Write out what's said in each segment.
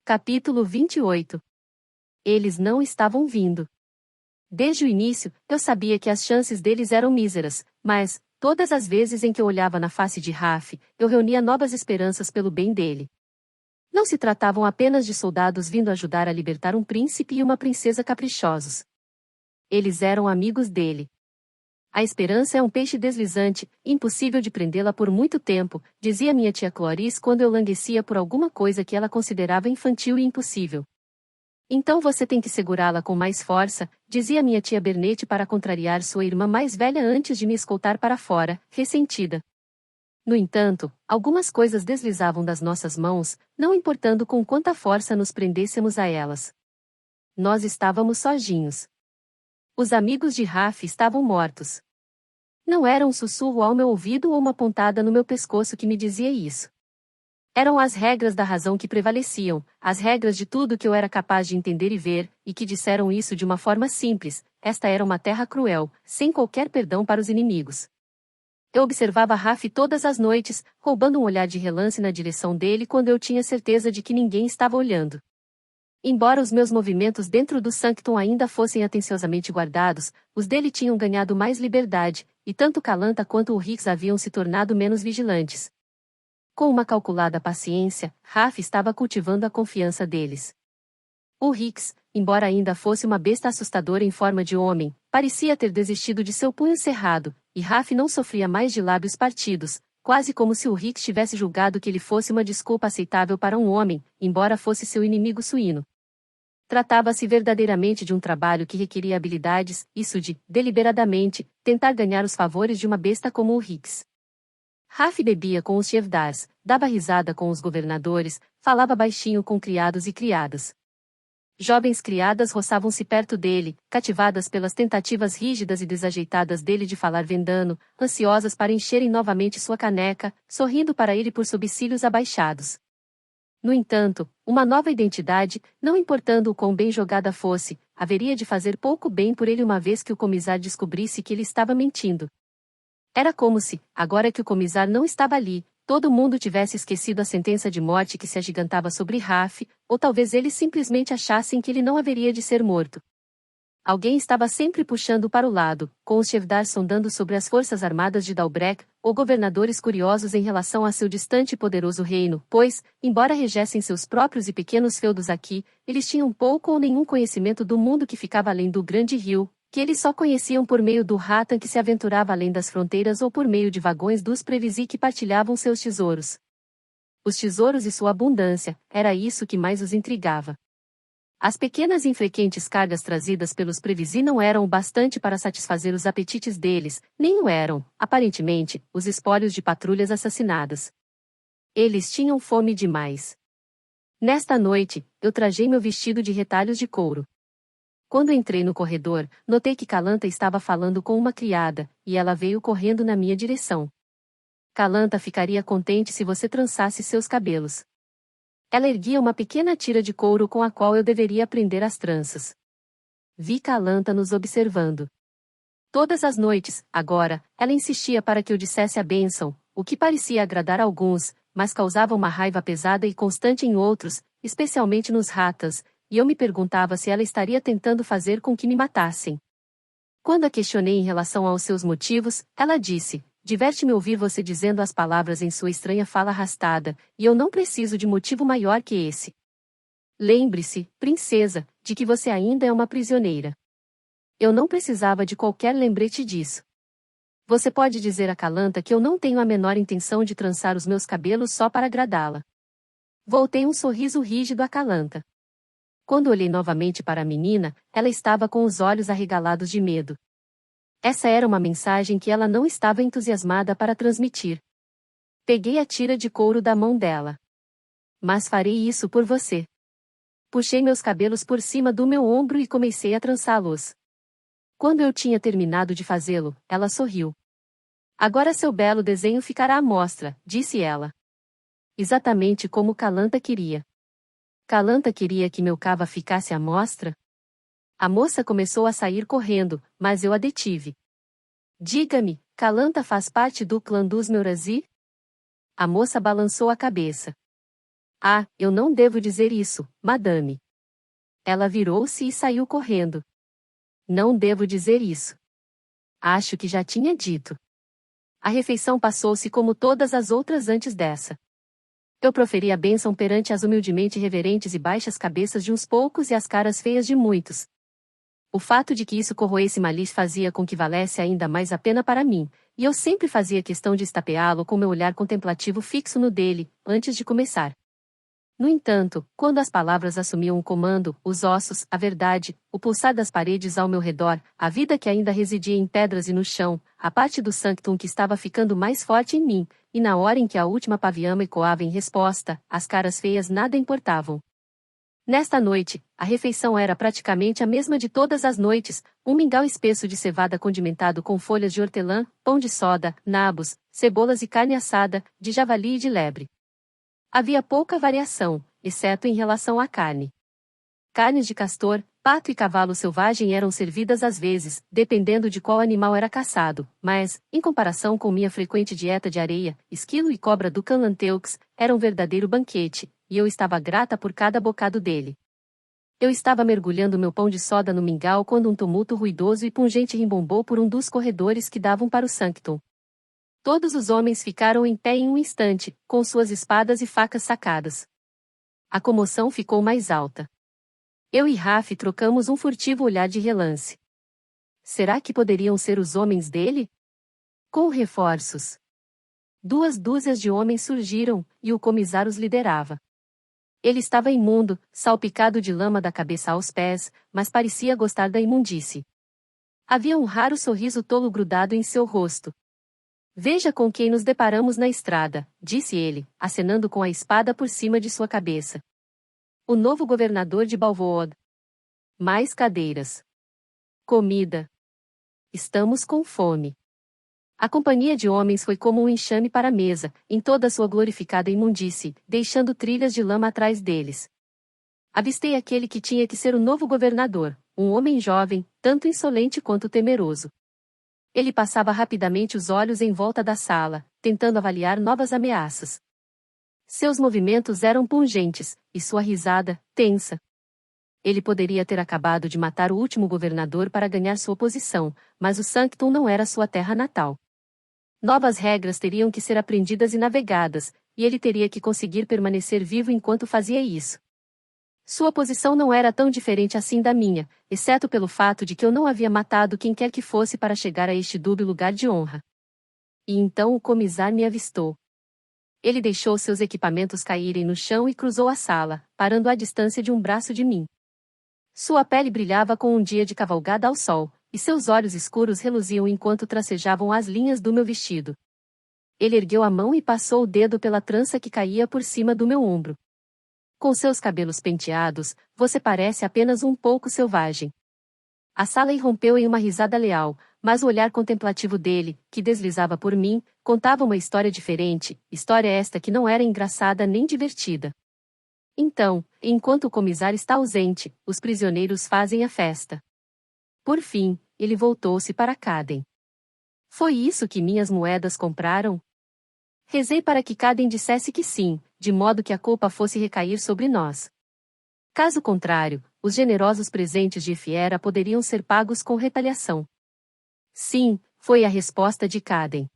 Capítulo 28. Eles não estavam vindo. Desde o início, eu sabia que as chances deles eram míseras, mas, todas as vezes em que eu olhava na face de Raf, eu reunia novas esperanças pelo bem dele. Não se tratavam apenas de soldados vindo ajudar a libertar um príncipe e uma princesa caprichosos. Eles eram amigos dele. A esperança é um peixe deslizante, impossível de prendê-la por muito tempo, dizia minha tia Cloris quando eu languecia por alguma coisa que ela considerava infantil e impossível. Então você tem que segurá-la com mais força, dizia minha tia Bernete para contrariar sua irmã mais velha antes de me escoltar para fora, ressentida. No entanto, algumas coisas deslizavam das nossas mãos, não importando com quanta força nos prendêssemos a elas. Nós estávamos sozinhos. Os amigos de Raf estavam mortos. Não era um sussurro ao meu ouvido ou uma pontada no meu pescoço que me dizia isso. Eram as regras da razão que prevaleciam, as regras de tudo que eu era capaz de entender e ver, e que disseram isso de uma forma simples: esta era uma terra cruel, sem qualquer perdão para os inimigos. Eu observava Raf todas as noites, roubando um olhar de relance na direção dele quando eu tinha certeza de que ninguém estava olhando. Embora os meus movimentos dentro do Sanctum ainda fossem atenciosamente guardados, os dele tinham ganhado mais liberdade, e tanto Calanta quanto o Hicks haviam se tornado menos vigilantes. Com uma calculada paciência, Raf estava cultivando a confiança deles. O Hicks, embora ainda fosse uma besta assustadora em forma de homem, parecia ter desistido de seu punho cerrado, e Raf não sofria mais de lábios partidos, quase como se o Hicks tivesse julgado que ele fosse uma desculpa aceitável para um homem, embora fosse seu inimigo suíno. Tratava-se verdadeiramente de um trabalho que requeria habilidades, isso de, deliberadamente, tentar ganhar os favores de uma besta como o Hicks. Raf bebia com os chevdars, dava risada com os governadores, falava baixinho com criados e criadas. Jovens criadas roçavam-se perto dele, cativadas pelas tentativas rígidas e desajeitadas dele de falar vendano, ansiosas para encherem novamente sua caneca, sorrindo para ele por sob cílios abaixados. No entanto, uma nova identidade, não importando o quão bem jogada fosse, haveria de fazer pouco bem por ele uma vez que o comissário descobrisse que ele estava mentindo. Era como se, agora que o comissário não estava ali, todo mundo tivesse esquecido a sentença de morte que se agigantava sobre Raf, ou talvez eles simplesmente achassem que ele não haveria de ser morto. Alguém estava sempre puxando para o lado, com os chevdar sondando sobre as forças armadas de Dalbrek, ou governadores curiosos em relação a seu distante e poderoso reino, pois, embora regessem seus próprios e pequenos feudos aqui, eles tinham pouco ou nenhum conhecimento do mundo que ficava além do grande rio, que eles só conheciam por meio do Ratan que se aventurava além das fronteiras ou por meio de vagões dos Previsi que partilhavam seus tesouros. Os tesouros e sua abundância, era isso que mais os intrigava. As pequenas e infrequentes cargas trazidas pelos Previsi não eram o bastante para satisfazer os apetites deles, nem o eram, aparentemente, os espólios de patrulhas assassinadas. Eles tinham fome demais. Nesta noite, eu trajei meu vestido de retalhos de couro. Quando entrei no corredor, notei que Calanta estava falando com uma criada, e ela veio correndo na minha direção. Calanta ficaria contente se você trançasse seus cabelos. Ela erguia uma pequena tira de couro com a qual eu deveria prender as tranças. Vi Calanta nos observando. Todas as noites, agora, ela insistia para que eu dissesse a bênção, o que parecia agradar a alguns, mas causava uma raiva pesada e constante em outros, especialmente nos ratas, e eu me perguntava se ela estaria tentando fazer com que me matassem. Quando a questionei em relação aos seus motivos, ela disse: diverte-me ouvir você dizendo as palavras em sua estranha fala arrastada, e eu não preciso de motivo maior que esse. Lembre-se, princesa, de que você ainda é uma prisioneira. Eu não precisava de qualquer lembrete disso. Você pode dizer a Calanta que eu não tenho a menor intenção de trançar os meus cabelos só para agradá-la. Voltei um sorriso rígido a Calanta. Quando olhei novamente para a menina, ela estava com os olhos arregalados de medo. Essa era uma mensagem que ela não estava entusiasmada para transmitir. Peguei a tira de couro da mão dela. Mas farei isso por você. Puxei meus cabelos por cima do meu ombro e comecei a trançá-los. Quando eu tinha terminado de fazê-lo, ela sorriu. Agora seu belo desenho ficará à mostra, disse ela. Exatamente como Calanta queria. Calanta queria que meu cava ficasse à mostra? A moça começou a sair correndo, mas eu a detive. Diga-me, Calanta faz parte do clã dos Meurazi? A moça balançou a cabeça. Ah, eu não devo dizer isso, madame. Ela virou-se e saiu correndo. Não devo dizer isso. Acho que já tinha dito. A refeição passou-se como todas as outras antes dessa. Eu proferi a bênção perante as humildemente reverentes e baixas cabeças de uns poucos e as caras feias de muitos. O fato de que isso corroesse Malice fazia com que valesse ainda mais a pena para mim, e eu sempre fazia questão de estapeá-lo com meu olhar contemplativo fixo no dele, antes de começar. No entanto, quando as palavras assumiam o comando, os ossos, a verdade, o pulsar das paredes ao meu redor, a vida que ainda residia em pedras e no chão, a parte do sanctum que estava ficando mais forte em mim, e na hora em que a última paviama ecoava em resposta, as caras feias nada importavam. Nesta noite, a refeição era praticamente a mesma de todas as noites, um mingau espesso de cevada condimentado com folhas de hortelã, pão de soda, nabos, cebolas e carne assada, de javali e de lebre. Havia pouca variação, exceto em relação à carne. Carnes de castor, pato e cavalo selvagem eram servidas às vezes, dependendo de qual animal era caçado, mas, em comparação com minha frequente dieta de areia, esquilo e cobra do Canlanteux, era um verdadeiro banquete, e eu estava grata por cada bocado dele. Eu estava mergulhando meu pão de soda no mingau quando um tumulto ruidoso e pungente rimbombou por um dos corredores que davam para o sanctum. Todos os homens ficaram em pé em um instante, com suas espadas e facas sacadas. A comoção ficou mais alta. Eu e Raf trocamos um furtivo olhar de relance. Será que poderiam ser os homens dele? Com reforços. 2 dúzias de homens surgiram, e o comissário os liderava. Ele estava imundo, salpicado de lama da cabeça aos pés, mas parecia gostar da imundície. Havia um raro sorriso tolo grudado em seu rosto. Veja com quem nos deparamos na estrada, disse ele, acenando com a espada por cima de sua cabeça. O novo governador de Balvood. Mais cadeiras. Comida. Estamos com fome. A companhia de homens foi como um enxame para a mesa, em toda sua glorificada imundície, deixando trilhas de lama atrás deles. Avistei aquele que tinha que ser o novo governador, um homem jovem, tanto insolente quanto temeroso. Ele passava rapidamente os olhos em volta da sala, tentando avaliar novas ameaças. Seus movimentos eram pungentes, e sua risada, tensa. Ele poderia ter acabado de matar o último governador para ganhar sua posição, mas o Sanctum não era sua terra natal. Novas regras teriam que ser aprendidas e navegadas, e ele teria que conseguir permanecer vivo enquanto fazia isso. Sua posição não era tão diferente assim da minha, exceto pelo fato de que eu não havia matado quem quer que fosse para chegar a este dúbio lugar de honra. E então o comissário me avistou. Ele deixou seus equipamentos caírem no chão e cruzou a sala, parando à distância de um braço de mim. Sua pele brilhava com um dia de cavalgada ao sol, e seus olhos escuros reluziam enquanto tracejavam as linhas do meu vestido. Ele ergueu a mão e passou o dedo pela trança que caía por cima do meu ombro. Com seus cabelos penteados, você parece apenas um pouco selvagem. A sala irrompeu em uma risada leal, mas o olhar contemplativo dele, que deslizava por mim, contava uma história diferente, história esta que não era engraçada nem divertida. Então, enquanto o comissário está ausente, os prisioneiros fazem a festa. Por fim, ele voltou-se para Caden. Foi isso que minhas moedas compraram? Rezei para que Caden dissesse que sim, de modo que a culpa fosse recair sobre nós. Caso contrário, os generosos presentes de Fiera poderiam ser pagos com retaliação. Sim, foi a resposta de Caden.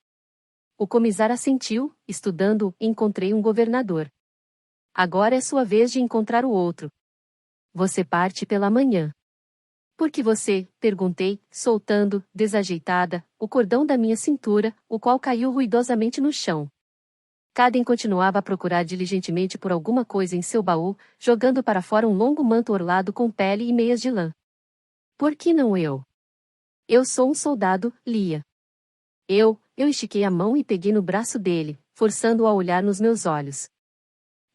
O comissário assentiu, estudando, encontrei um governador. Agora é sua vez de encontrar o outro. Você parte pela manhã. Por que você? Perguntei, soltando, desajeitada, o cordão da minha cintura, o qual caiu ruidosamente no chão. Caden continuava a procurar diligentemente por alguma coisa em seu baú, jogando para fora um longo manto orlado com pele e meias de lã. Por que não eu? Eu sou um soldado, Lia. Eu estiquei a mão e peguei no braço dele, forçando-o a olhar nos meus olhos.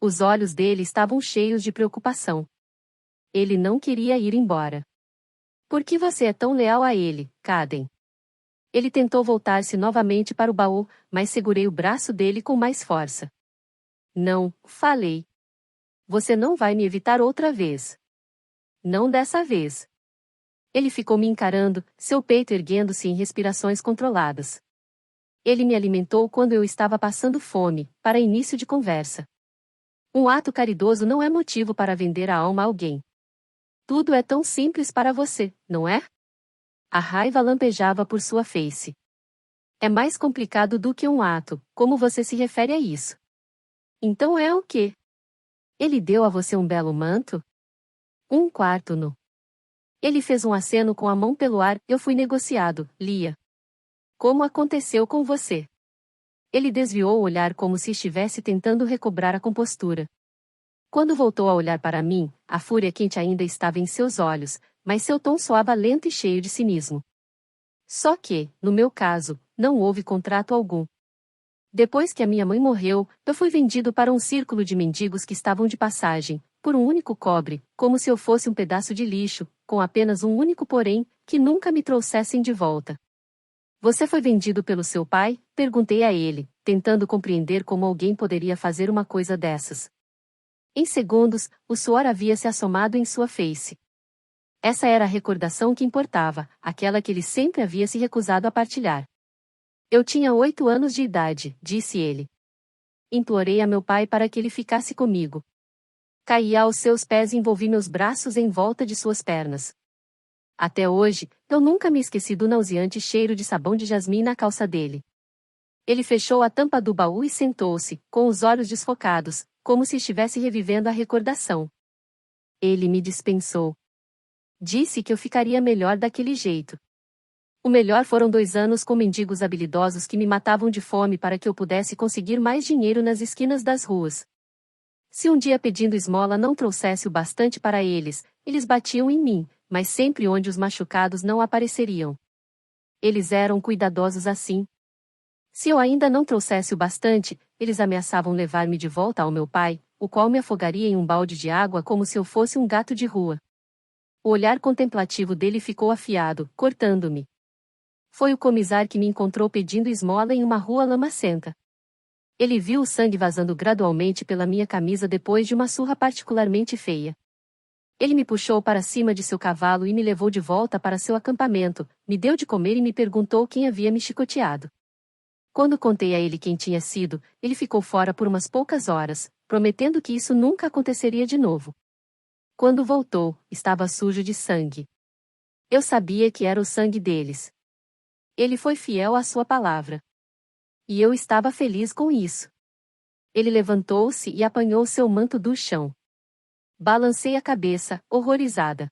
Os olhos dele estavam cheios de preocupação. Ele não queria ir embora. Por que você é tão leal a ele, Caden? Ele tentou voltar-se novamente para o baú, mas segurei o braço dele com mais força. Não, falei. Você não vai me evitar outra vez. Não dessa vez. Ele ficou me encarando, seu peito erguendo-se em respirações controladas. Ele me alimentou quando eu estava passando fome, para início de conversa. Um ato caridoso não é motivo para vender a alma a alguém. Tudo é tão simples para você, não é? A raiva lampejava por sua face. É mais complicado do que um ato, como você se refere a isso? Então é o quê? Ele deu a você um belo manto? Um quarto nu. Ele fez um aceno com a mão pelo ar. Eu fui negociado, Lia. Como aconteceu com você? Ele desviou o olhar como se estivesse tentando recobrar a compostura. Quando voltou a olhar para mim, a fúria quente ainda estava em seus olhos, mas seu tom soava lento e cheio de cinismo. Só que, no meu caso, não houve contrato algum. Depois que a minha mãe morreu, eu fui vendido para um círculo de mendigos que estavam de passagem, por um único cobre, como se eu fosse um pedaço de lixo, com apenas um único porém, que nunca me trouxessem de volta. Você foi vendido pelo seu pai? Perguntei a ele, tentando compreender como alguém poderia fazer uma coisa dessas. Em segundos, o suor havia se assomado em sua face. Essa era a recordação que importava, aquela que ele sempre havia se recusado a partilhar. Eu tinha 8 anos de idade, disse ele. Implorei a meu pai para que ele ficasse comigo. Caí aos seus pés e envolvi meus braços em volta de suas pernas. Até hoje, eu nunca me esqueci do nauseante cheiro de sabão de jasmim na calça dele. Ele fechou a tampa do baú e sentou-se, com os olhos desfocados, como se estivesse revivendo a recordação. Ele me dispensou. Disse que eu ficaria melhor daquele jeito. O melhor foram 2 anos com mendigos habilidosos que me matavam de fome para que eu pudesse conseguir mais dinheiro nas esquinas das ruas. Se um dia pedindo esmola não trouxesse o bastante para eles, eles batiam em mim, mas sempre onde os machucados não apareceriam. Eles eram cuidadosos assim. Se eu ainda não trouxesse o bastante, eles ameaçavam levar-me de volta ao meu pai, o qual me afogaria em um balde de água como se eu fosse um gato de rua. O olhar contemplativo dele ficou afiado, cortando-me. Foi o comissário que me encontrou pedindo esmola em uma rua lamacenta. Ele viu o sangue vazando gradualmente pela minha camisa depois de uma surra particularmente feia. Ele me puxou para cima de seu cavalo e me levou de volta para seu acampamento, me deu de comer e me perguntou quem havia me chicoteado. Quando contei a ele quem tinha sido, ele ficou fora por umas poucas horas, prometendo que isso nunca aconteceria de novo. Quando voltou, estava sujo de sangue. Eu sabia que era o sangue deles. Ele foi fiel à sua palavra. E eu estava feliz com isso. Ele levantou-se e apanhou seu manto do chão. Balancei a cabeça, horrorizada.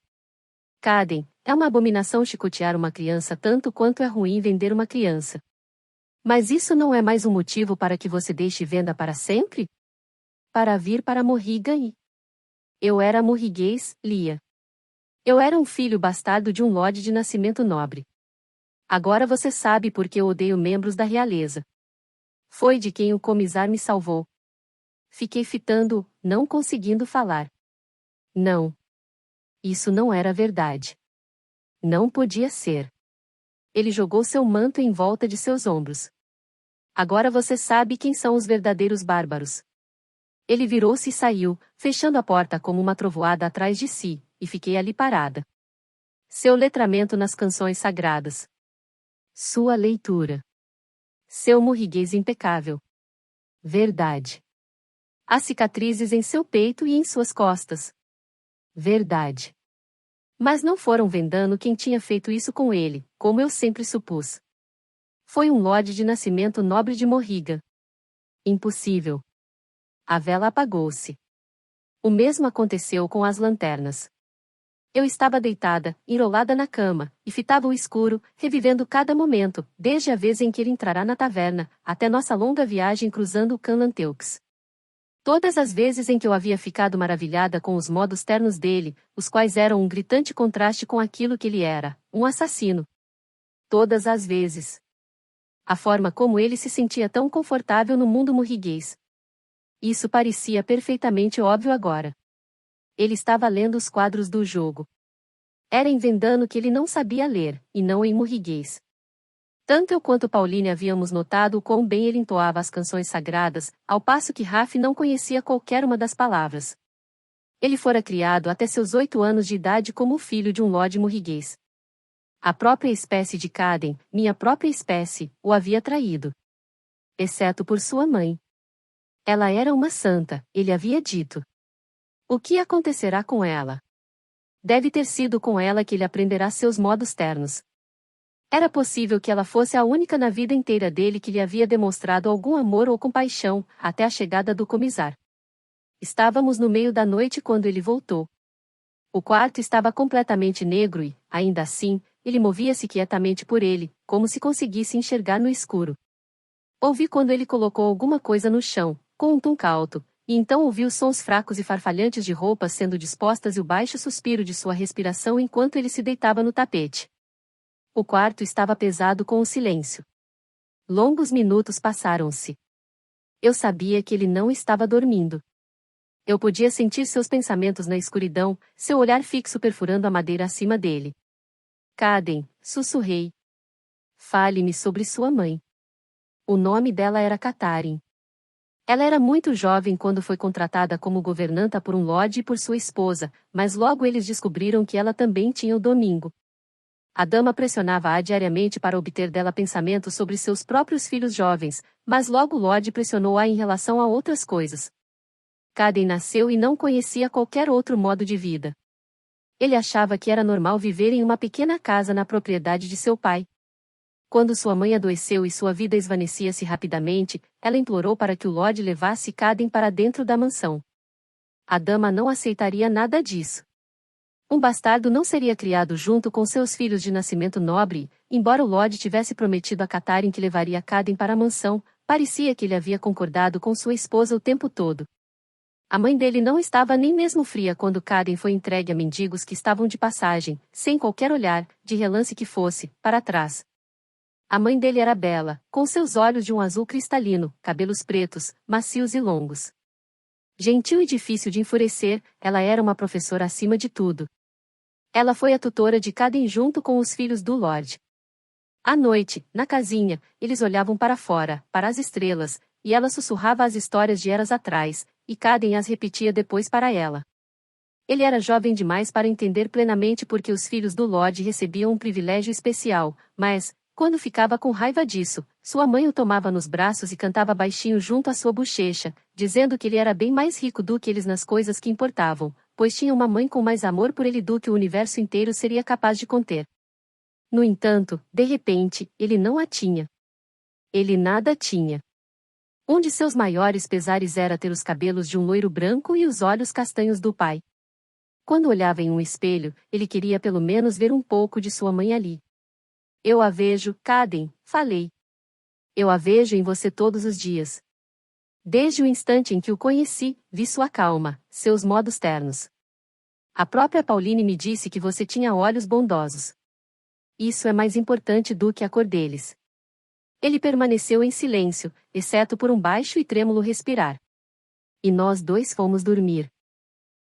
Caden, é uma abominação chicotear uma criança tanto quanto é ruim vender uma criança. Mas isso não é mais um motivo para que você deixe venda para sempre? Para vir para Morrigan. Eu era morriguês, Lia. Eu era um filho bastardo de um lorde de nascimento nobre. Agora você sabe por que eu odeio membros da realeza. Foi de quem o comissário me salvou. Fiquei fitando-o, não conseguindo falar. Não. Isso não era verdade. Não podia ser. Ele jogou seu manto em volta de seus ombros. Agora você sabe quem são os verdadeiros bárbaros. Ele virou-se e saiu, fechando a porta como uma trovoada atrás de si, e fiquei ali parada. Seu letramento nas canções sagradas. Sua leitura. Seu morriguês impecável. Verdade. As cicatrizes em seu peito e em suas costas. Verdade. Mas não foram Vendano quem tinha feito isso com ele, como eu sempre supus. Foi um lorde de nascimento nobre de Morriga. Impossível. A vela apagou-se. O mesmo aconteceu com as lanternas. Eu estava deitada, enrolada na cama, e fitava o escuro, revivendo cada momento, desde a vez em que ele entrará na taverna, até nossa longa viagem cruzando o Canlanteux. Todas as vezes em que eu havia ficado maravilhada com os modos ternos dele, os quais eram um gritante contraste com aquilo que ele era, um assassino. Todas as vezes. A forma como ele se sentia tão confortável no mundo morriguês. Isso parecia perfeitamente óbvio agora. Ele estava lendo os quadros do jogo. Era em Vendano que ele não sabia ler, e não em morriguês. Tanto eu quanto Pauline havíamos notado o quão bem ele entoava as canções sagradas, ao passo que Raf não conhecia qualquer uma das palavras. Ele fora criado até seus 8 anos de idade como filho de um lorde morriguês. A própria espécie de Caden, minha própria espécie, o havia traído. Exceto por sua mãe. Ela era uma santa, ele havia dito. O que acontecerá com ela? Deve ter sido com ela que ele aprenderá seus modos ternos. Era possível que ela fosse a única na vida inteira dele que lhe havia demonstrado algum amor ou compaixão, até a chegada do comissário. Estávamos no meio da noite quando ele voltou. O quarto estava completamente negro e, ainda assim, ele movia-se quietamente por ele, como se conseguisse enxergar no escuro. Ouvi quando ele colocou alguma coisa no chão, com um tum alto, e então ouvi os sons fracos e farfalhantes de roupas sendo dispostas e o baixo suspiro de sua respiração enquanto ele se deitava no tapete. O quarto estava pesado com o silêncio. Longos minutos passaram-se. Eu sabia que ele não estava dormindo. Eu podia sentir seus pensamentos na escuridão, seu olhar fixo perfurando a madeira acima dele. Caden, sussurrei. Fale-me sobre sua mãe. O nome dela era Catharine. Ela era muito jovem quando foi contratada como governanta por um lord e por sua esposa, mas logo eles descobriram que ela também tinha o domingo. A dama pressionava-a diariamente para obter dela pensamentos sobre seus próprios filhos jovens, mas logo o lord pressionou-a em relação a outras coisas. Caden nasceu e não conhecia qualquer outro modo de vida. Ele achava que era normal viver em uma pequena casa na propriedade de seu pai. Quando sua mãe adoeceu e sua vida esvanecia-se rapidamente, ela implorou para que o Lorde levasse Caden para dentro da mansão. A dama não aceitaria nada disso. Um bastardo não seria criado junto com seus filhos de nascimento nobre, e, embora o Lorde tivesse prometido a Catharine que levaria Caden para a mansão, parecia que ele havia concordado com sua esposa o tempo todo. A mãe dele não estava nem mesmo fria quando Caden foi entregue a mendigos que estavam de passagem, sem qualquer olhar, de relance que fosse, para trás. A mãe dele era bela, com seus olhos de um azul cristalino, cabelos pretos, macios e longos. Gentil e difícil de enfurecer, ela era uma professora acima de tudo. Ela foi a tutora de Caden junto com os filhos do Lorde. À noite, na casinha, eles olhavam para fora, para as estrelas, e ela sussurrava as histórias de eras atrás, e Caden as repetia depois para ela. Ele era jovem demais para entender plenamente por que os filhos do Lorde recebiam um privilégio especial, mas, quando ficava com raiva disso, sua mãe o tomava nos braços e cantava baixinho junto à sua bochecha, dizendo que ele era bem mais rico do que eles nas coisas que importavam, pois tinha uma mãe com mais amor por ele do que o universo inteiro seria capaz de conter. No entanto, de repente, ele não a tinha. Ele nada tinha. Um de seus maiores pesares era ter os cabelos de um loiro branco e os olhos castanhos do pai. Quando olhava em um espelho, ele queria pelo menos ver um pouco de sua mãe ali. Eu a vejo, Caden, falei. Eu a vejo em você todos os dias. Desde o instante em que o conheci, vi sua calma, seus modos ternos. A própria Pauline me disse que você tinha olhos bondosos. Isso é mais importante do que a cor deles. Ele permaneceu em silêncio, exceto por um baixo e trêmulo respirar. E nós dois fomos dormir.